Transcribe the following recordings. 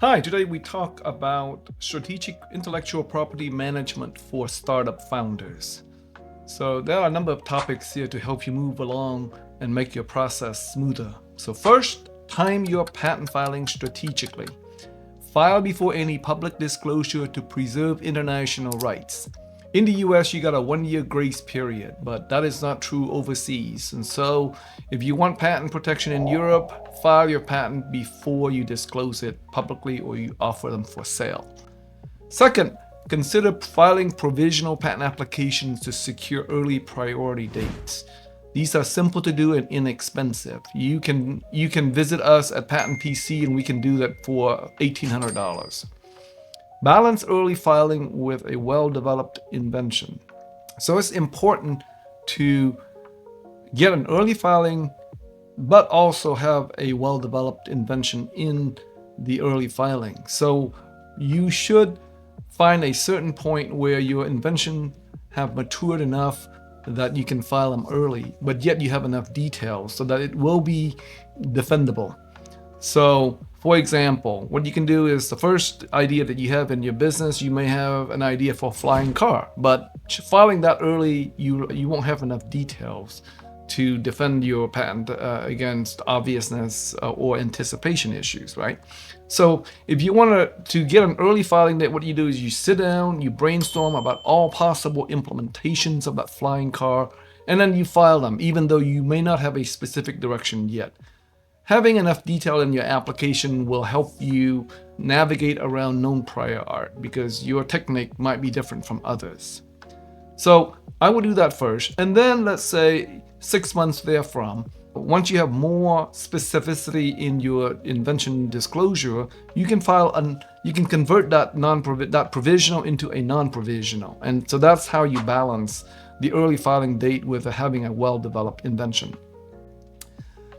Hi, today we talk about strategic intellectual property management for startup founders. So there are a number of topics here to help you move along and make your process smoother. So first, time your patent filing strategically. File before any public disclosure to preserve international rights. In the US, you got a 1-year grace period, but that is not true overseas. And so, if you want patent protection in Europe, file your patent before you disclose it publicly or you offer them for sale. Second, consider filing provisional patent applications to secure early priority dates. These are simple to do and inexpensive. You can visit us at Patent PC and we can do that for $1,800. Balance early filing with a well-developed invention. So it's important to get an early filing, but also have a well-developed invention in the early filing. So you should find a certain point where your invention have matured enough that you can file them early, but yet you have enough details so that it will be defendable. So, for example, what you can do is the first idea that you have in your business, you may have an idea for a flying car, but filing that early, you won't have enough details to defend your patent against obviousness or anticipation issues, right? So if you want to get an early filing, that what you do is you sit down, you brainstorm about all possible implementations of that flying car, and then you file them, even though you may not have a specific direction yet. Having enough detail in your application will help you navigate around known prior art because your technique might be different from others. So I will do that first, and then let's say 6 months therefrom, once you have more specificity in your invention disclosure, you can convert that provisional into a non-provisional, and so that's how you balance the early filing date with having a well-developed invention.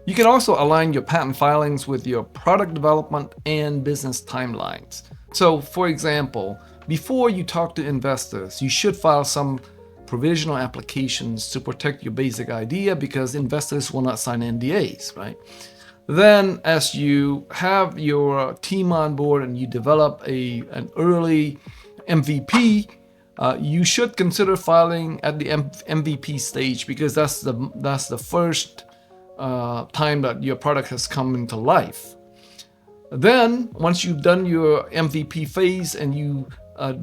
You can also align your patent filings with your product development and business timelines. So, for example, before you talk to investors, you should file some provisional applications to protect your basic idea because investors will not sign NDAs, right? Then, as you have your team on board and you develop an early MVP, you should consider filing at the MVP stage because that's the first time that your product has come into life. Then, once you've done your MVP phase and you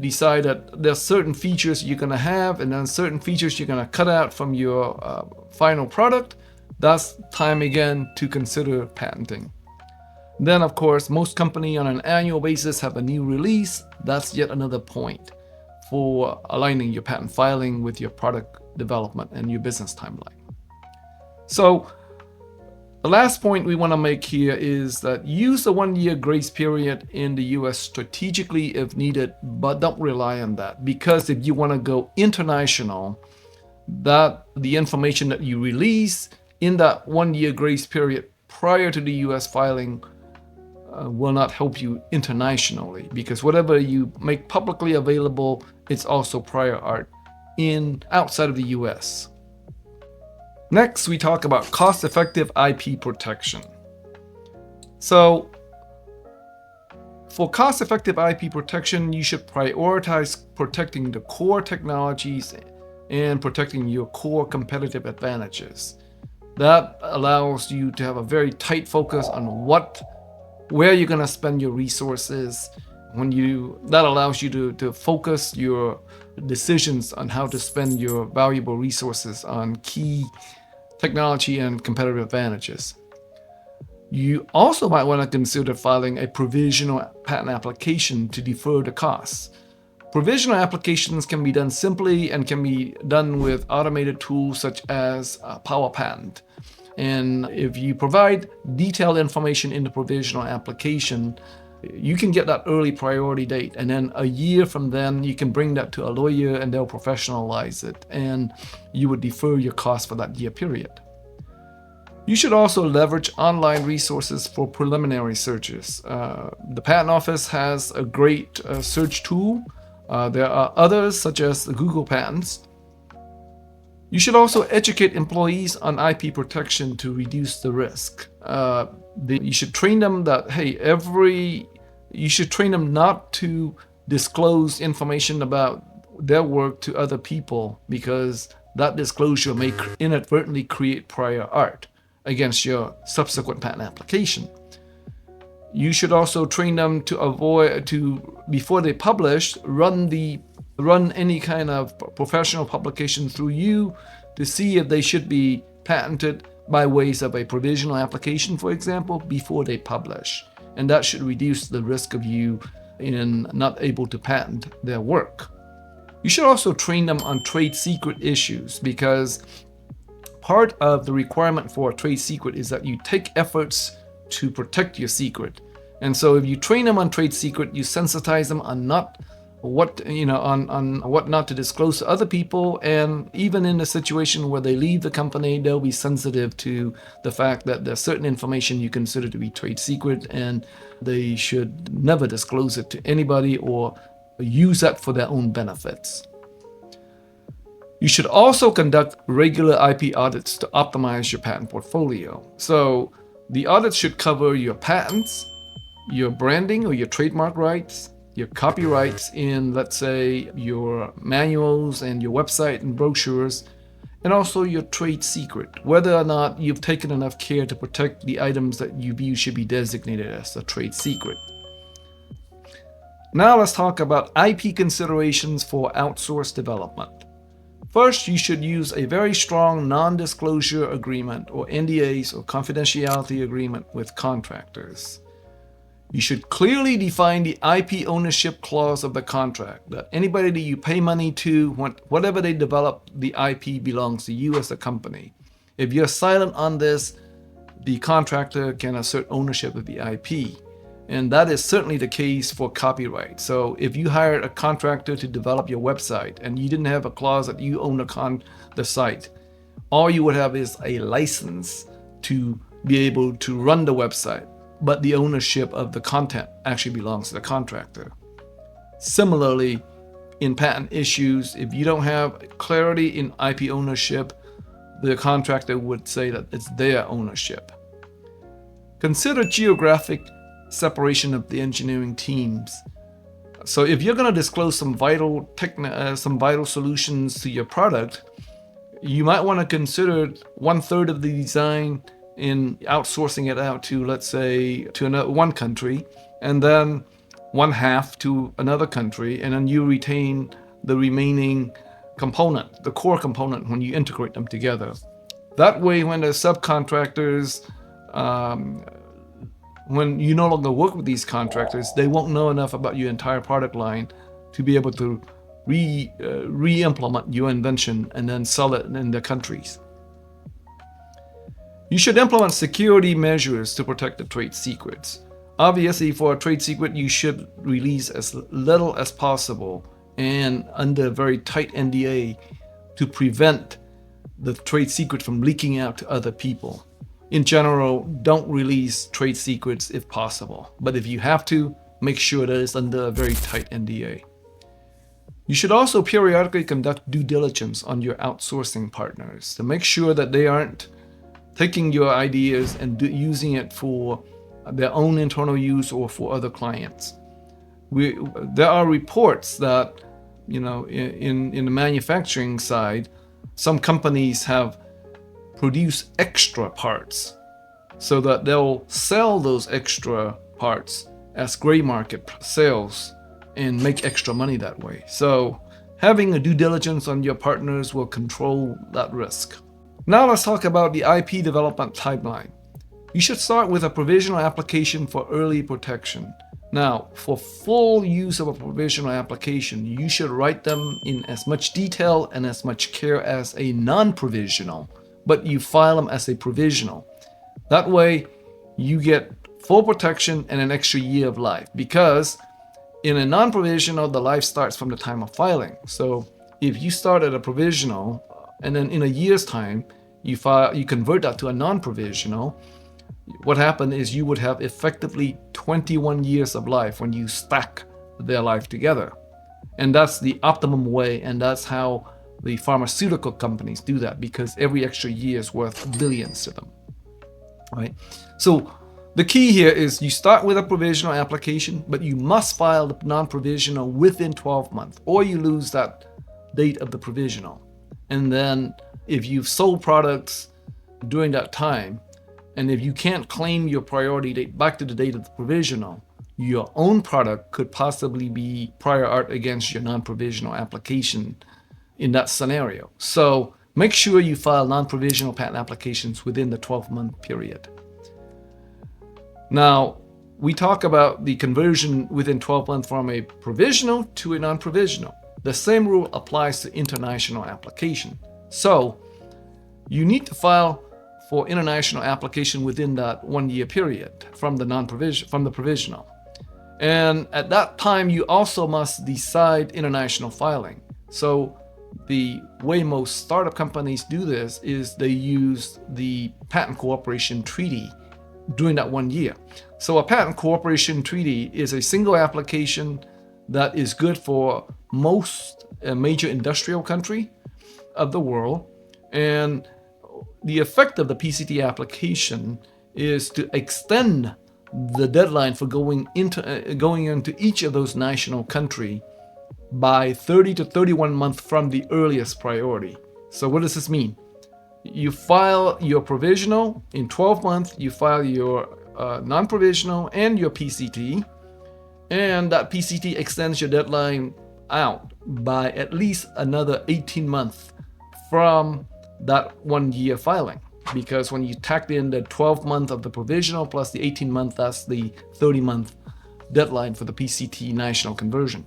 decide that there's certain features you're going to have and then certain features you're going to cut out from your final product, that's time again to consider patenting. Then, of course, most companies on an annual basis have a new release. That's yet another point for aligning your patent filing with your product development and your business timeline. So, the last point we want to make here is that use the 1-year grace period in the US strategically if needed, but don't rely on that because if you want to go international, that the information that you release in that 1-year grace period prior to the US filing will not help you internationally because whatever you make publicly available, it's also prior art outside of the US. Next, we talk about cost-effective IP protection. So, for cost-effective IP protection, you should prioritize protecting the core technologies and protecting your core competitive advantages. That allows you to have a very tight focus on where you're going to spend your resources. That allows you to focus your decisions on how to spend your valuable resources on key technology and competitive advantages. You also might want to consider filing a provisional patent application to defer the costs. Provisional applications can be done simply and can be done with automated tools such as Power Patent. And if you provide detailed information in the provisional application, you can get that early priority date, and then a year from then you can bring that to a lawyer and they'll professionalize it, and you would defer your costs for that year period. You should also leverage online resources for preliminary searches. The Patent Office has a great search tool. There are others such as the Google Patents. You should also educate employees on IP protection to reduce the risk. You should train them that, hey, every You should train them not to disclose information about their work to other people, because that disclosure may inadvertently create prior art against your subsequent patent application. You should also train them to before they publish, run any kind of professional publication through you to see if they should be patented by ways of a provisional application, for example, before they publish. And that should reduce the risk of you in not able to patent their work. You should also train them on trade secret issues, because part of the requirement for a trade secret is that you take efforts to protect your secret. And so if you train them on trade secret, you sensitize them on what not to disclose to other people. And even in a situation where they leave the company, they'll be sensitive to the fact that there's certain information you consider to be trade secret, and they should never disclose it to anybody or use that for their own benefits. You should also conduct regular IP audits to optimize your patent portfolio. So the audits should cover your patents, your branding or your trademark rights, your copyrights in, let's say, your manuals and your website and brochures, and also your trade secret, whether or not you've taken enough care to protect the items that you view should be designated as a trade secret. Now let's talk about IP considerations for outsourced development. First, you should use a very strong non-disclosure agreement, or NDAs, or confidentiality agreement with contractors. You should clearly define the IP ownership clause of the contract, that anybody that you pay money to, whatever they develop, the IP belongs to you as a company. If you're silent on this, the contractor can assert ownership of the IP. And that is certainly the case for copyright. So if you hired a contractor to develop your website and you didn't have a clause that you own the site, all you would have is a license to be able to run the website, but the ownership of the content actually belongs to the contractor. Similarly, in patent issues, if you don't have clarity in IP ownership, the contractor would say that it's their ownership. Consider geographic separation of the engineering teams. So if you're going to disclose some vital solutions to your product, you might want to consider 1/3 of the design in outsourcing it out to, let's say, to one country, and then 1/2 to another country, and then you retain the remaining component, the core component, when you integrate them together. That way, when the subcontractors, when you no longer work with these contractors, they won't know enough about your entire product line to be able to re-implement your invention and then sell it in their countries. You should implement security measures to protect the trade secrets. Obviously, for a trade secret, you should release as little as possible and under a very tight NDA to prevent the trade secret from leaking out to other people. In general, don't release trade secrets if possible, but if you have to, make sure that it's under a very tight NDA. You should also periodically conduct due diligence on your outsourcing partners to make sure that they aren't taking your ideas and using it for their own internal use or for other clients. There are reports that, in the manufacturing side, some companies have produce extra parts so that they'll sell those extra parts as gray market sales and make extra money that way. So having a due diligence on your partners will control that risk. Now let's talk about the IP development timeline. You should start with a provisional application for early protection. Now, for full use of a provisional application, you should write them in as much detail and as much care as a non-provisional, but you file them as a provisional. That way, you get full protection and an extra year of life, because in a non-provisional, the life starts from the time of filing. So if you start at a provisional and then in a year's time, you convert that to a non-provisional, what happened is you would have effectively 21 years of life when you stack their life together. And that's the optimum way, and that's how the pharmaceutical companies do that, because every extra year is worth billions to them, right? So The key here is you start with a provisional application, but you must file the non-provisional within 12 months, or you lose that date of the provisional. And then if you've sold products during that time, and if you can't claim your priority date back to the date of the provisional, your own product could possibly be prior art against your non-provisional application in that scenario. So make sure you file non-provisional patent applications within the 12-month period. Now, we talk about the conversion within 12 months from a provisional to a non-provisional. The same rule applies to international application. So you need to file for international application within that 1 year period from the provisional. And at that time, you also must decide international filing. So the way most startup companies do this is they use the patent cooperation treaty during that 1 year. So a patent cooperation treaty is a single application that is good for most major industrial country of the world. And the effect of the PCT application is to extend the deadline for going into each of those national country by 30 to 31 months from the earliest priority. So what does this mean? You file your provisional in 12 months, you file your non-provisional and your PCT, and that PCT extends your deadline out by at least another 18 months from that 1 year filing. Because when you tacked in the 12 month of the provisional plus the 18 month, that's the 30-month deadline for the PCT national conversion.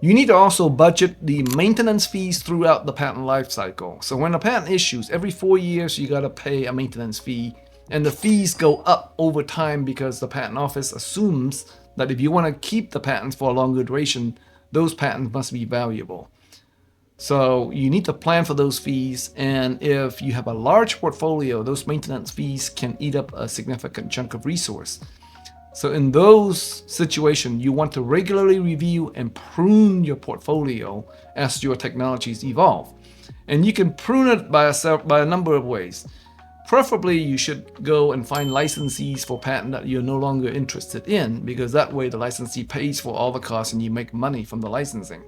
You need to also budget the maintenance fees throughout the patent life cycle. So when a patent issues, every 4 years, you got to pay a maintenance fee. And the fees go up over time because the patent office assumes that if you want to keep the patents for a longer duration, those patents must be valuable. So you need to plan for those fees. And if you have a large portfolio, those maintenance fees can eat up a significant chunk of resource. So in those situations, you want to regularly review and prune your portfolio as your technologies evolve. And you can prune it by a number of ways. Preferably, you should go and find licensees for patent that you're no longer interested in, because that way the licensee pays for all the costs and you make money from the licensing.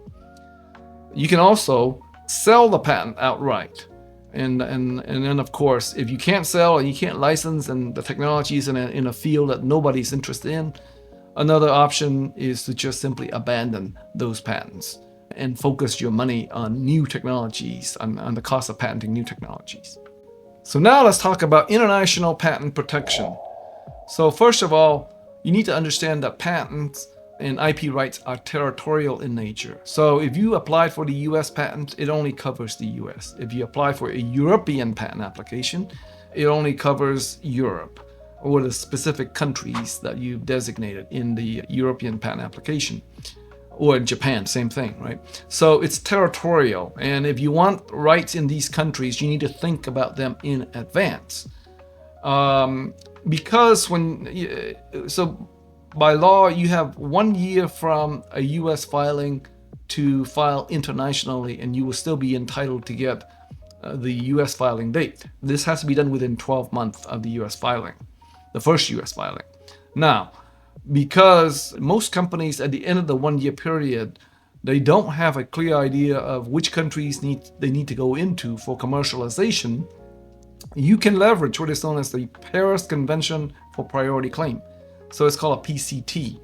You can also sell the patent outright. And then, of course, if you can't sell and you can't license and the technology is in a field that nobody's interested in, another option is to just simply abandon those patents and focus your money on new technologies, on the cost of patenting new technologies. So now let's talk about international patent protection. So first of all, you need to understand that patents and IP rights are territorial in nature. So if you apply for the US patent, it only covers the US. If you apply for a European patent application, it only covers Europe or the specific countries that you've designated in the European patent application. Or in Japan, same thing, right? So it's territorial. And if you want rights in these countries, you need to think about them in advance. By law, you have 1 year from a US filing to file internationally, and you will still be entitled to get the US filing date. This has to be done within 12 months of the US filing, the first US filing. Now, because most companies at the end of the 1 year period, they don't have a clear idea of which countries they need to go into for commercialization, you can leverage what is known as the Paris Convention for Priority Claim. So it's called a PCT.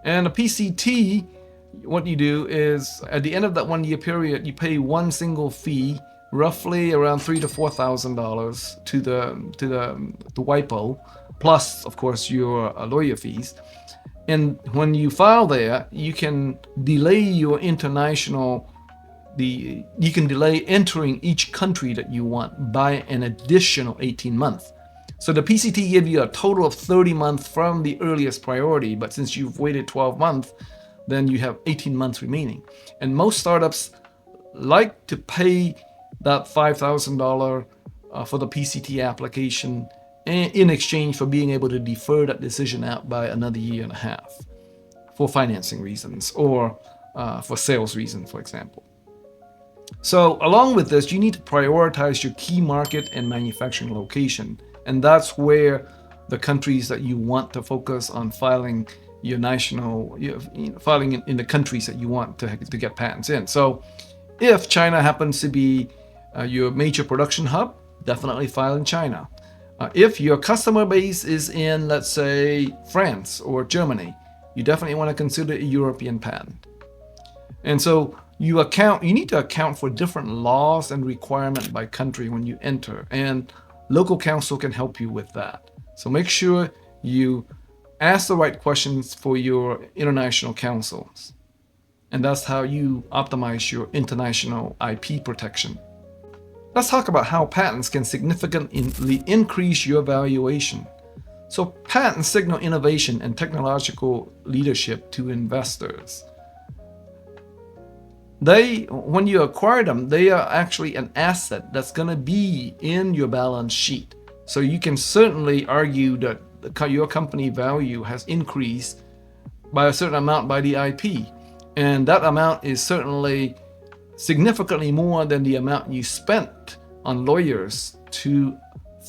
And a PCT, what you do is at the end of that 1 year period, you pay one single fee, roughly around $3,000 to $4,000 to the WIPO, plus of course your lawyer fees. And when you file there, you can delay your you can delay entering each country that you want by an additional 18 months. So the PCT gives you a total of 30 months from the earliest priority, but since you've waited 12 months, then you have 18 months remaining. And most startups like to pay that $5,000 for the PCT application in exchange for being able to defer that decision out by another year and a half for financing reasons or for sales reasons, for example. So along with this, you need to prioritize your key market and manufacturing location. And that's where the countries that you want to focus on filing your national, filing in the countries that you want to get patents in. So if China happens to be your major production hub, definitely file in China. If your customer base is in, let's say, France or Germany, you definitely want to consider a European patent. And so you need to account for different laws and requirements by country when you enter, and local counsel can help you with that. So make sure you ask the right questions for your international counsels. And that's how you optimize your international IP protection. Let's talk about how patents can significantly increase your valuation. So patents signal innovation and technological leadership to investors. When you acquire them, they are actually an asset that's going to be in your balance sheet. So you can certainly argue that your company value has increased by a certain amount by the IP. And that amount is certainly significantly more than the amount you spent on lawyers to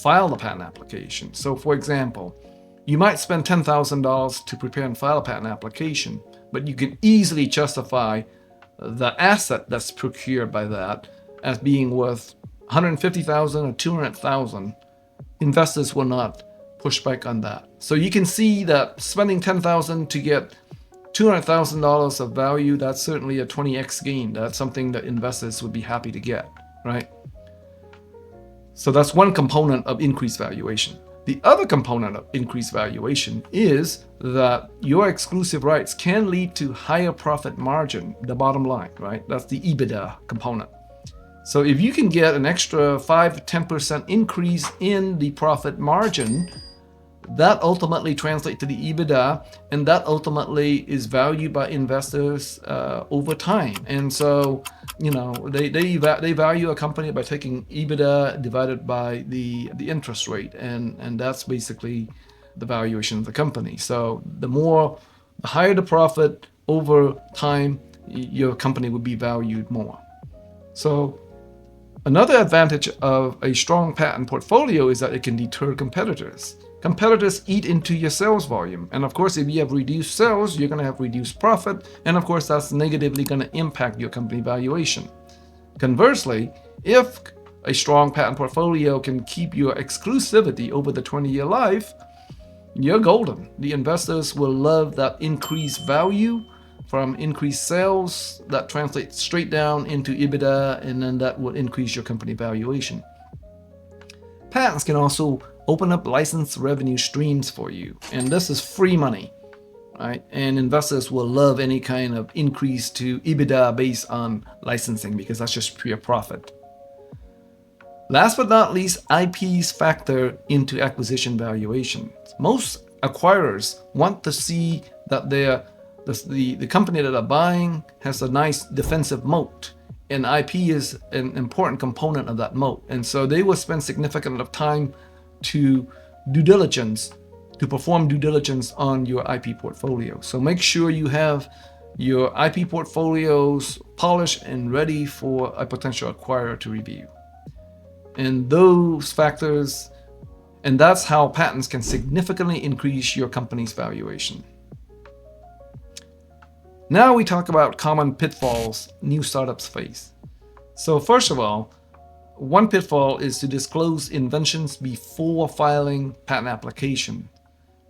file the patent application. So for example, you might spend $10,000 to prepare and file a patent application, but you can easily justify the asset that's procured by that as being worth $150,000 or $200,000. Investors will not push back on that. So you can see that spending $10,000 to get $200,000 of value, that's certainly a 20x gain. That's something that investors would be happy to get, right? So that's one component of increased valuation. The other component of increased valuation is that your exclusive rights can lead to higher profit margin, the bottom line, right? That's the EBITDA component. So if you can get an extra 5 to 10% increase in the profit margin, that ultimately translates to the EBITDA, and that ultimately is valued by investors over time. And so, they value a company by taking EBITDA divided by the interest rate, and that's basically the valuation of the company. So the higher the profit over time, your company would be valued more. So another advantage of a strong patent portfolio is that it can deter competitors. Competitors eat into your sales volume. And of course, if you have reduced sales, you're going to have reduced profit. And of course, that's negatively going to impact your company valuation. Conversely, if a strong patent portfolio can keep your exclusivity over the 20-year life, you're golden. The investors will love that increased value from increased sales that translates straight down into EBITDA, and then that will increase your company valuation. Patents can also open up license revenue streams for you, and this is free money, right? And investors will love any kind of increase to EBITDA based on licensing because that's just pure profit. Last but not least, IPs factor into acquisition valuations. Most acquirers want to see that the company that they're buying has a nice defensive moat, and IP is an important component of that moat. And so they will spend significant amount of time to perform due diligence on your IP portfolio. So make sure you have your IP portfolios polished and ready for a potential acquirer to review. And those factors, and that's how patents can significantly increase your company's valuation. Now we talk about common pitfalls new startups face. So first of all, one pitfall is to disclose inventions before filing patent application.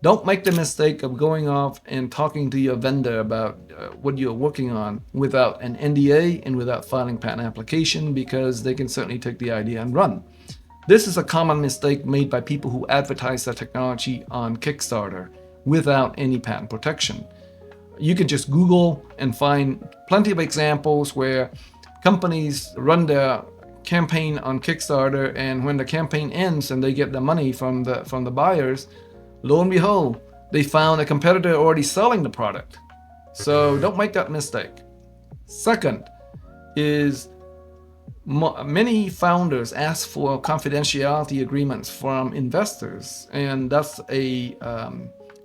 Don't make the mistake of going off and talking to your vendor about what you're working on without an NDA and without filing patent application, because they can certainly take the idea and run. This is a common mistake made by people who advertise their technology on Kickstarter without any patent protection. You can just Google and find plenty of examples where companies run their campaign on Kickstarter, and when the campaign ends and they get the money from the buyers, lo and behold, they found a competitor already selling the product. So don't make that mistake. Second is many founders ask for confidentiality agreements from investors, and that's a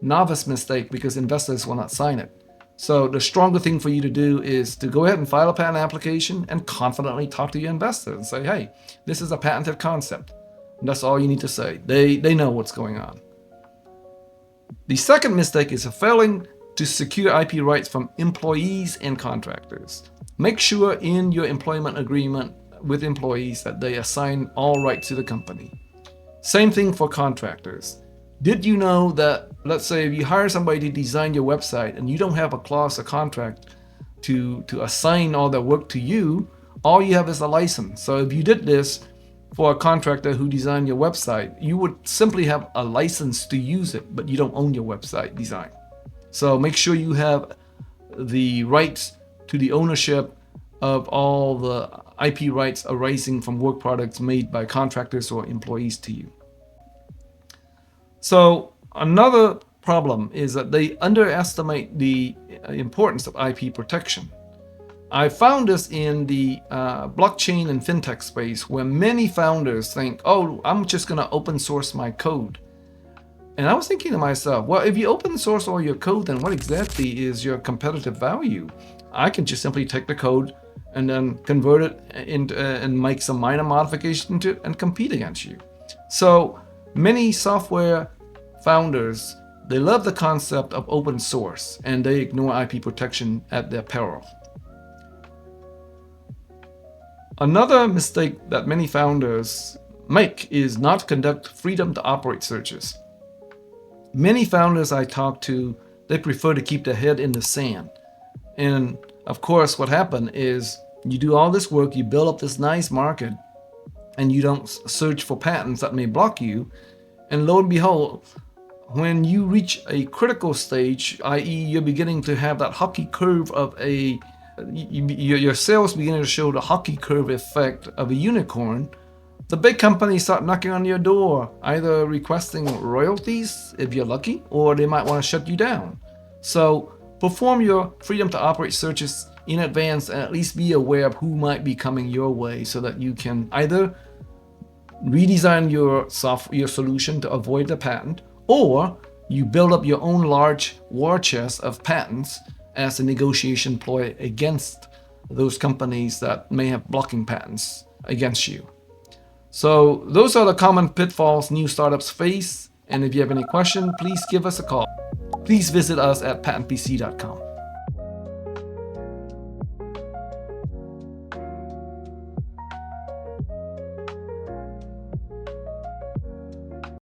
novice mistake because investors will not sign it. So the stronger thing for you to do is to go ahead and file a patent application and confidently talk to your investor and say, hey, this is a patented concept. And that's all you need to say. They know what's going on. The second mistake is failing to secure IP rights from employees and contractors. Make sure in your employment agreement with employees that they assign all rights to the company. Same thing for contractors. Did you know that, let's say, if you hire somebody to design your website and you don't have a clause, a contract to assign all their work to you, all you have is a license. So if you did this for a contractor who designed your website, you would simply have a license to use it, but you don't own your website design. So make sure you have the rights to the ownership of all the IP rights arising from work products made by contractors or employees to you. So another problem is that they underestimate the importance of IP protection. I found this in the blockchain and fintech space, where many founders think, oh, I'm just going to open source my code. And I was thinking to myself, well, if you open source all your code, then what exactly is your competitive value? I can just simply take the code and then convert it into, and make some minor modification to it and compete against you. So many software founders, they love the concept of open source and they ignore IP protection at their peril. Another mistake that many founders make is not conduct freedom to operate searches. Many founders I talk to, they prefer to keep their head in the sand. And of course, what happened is you do all this work, you build up this nice market, and you don't search for patents that may block you. And lo and behold, when you reach a critical stage, i.e. you're beginning to have that hockey curve of your sales beginning to show the hockey curve effect of a unicorn, the big companies start knocking on your door, either requesting royalties if you're lucky, or they might want to shut you down. So perform your freedom to operate searches in advance and at least be aware of who might be coming your way so that you can either redesign your solution to avoid the patent, or you build up your own large war chest of patents as a negotiation ploy against those companies that may have blocking patents against you. So those are the common pitfalls new startups face. And if you have any question, please give us a call. Please visit us at patentpc.com.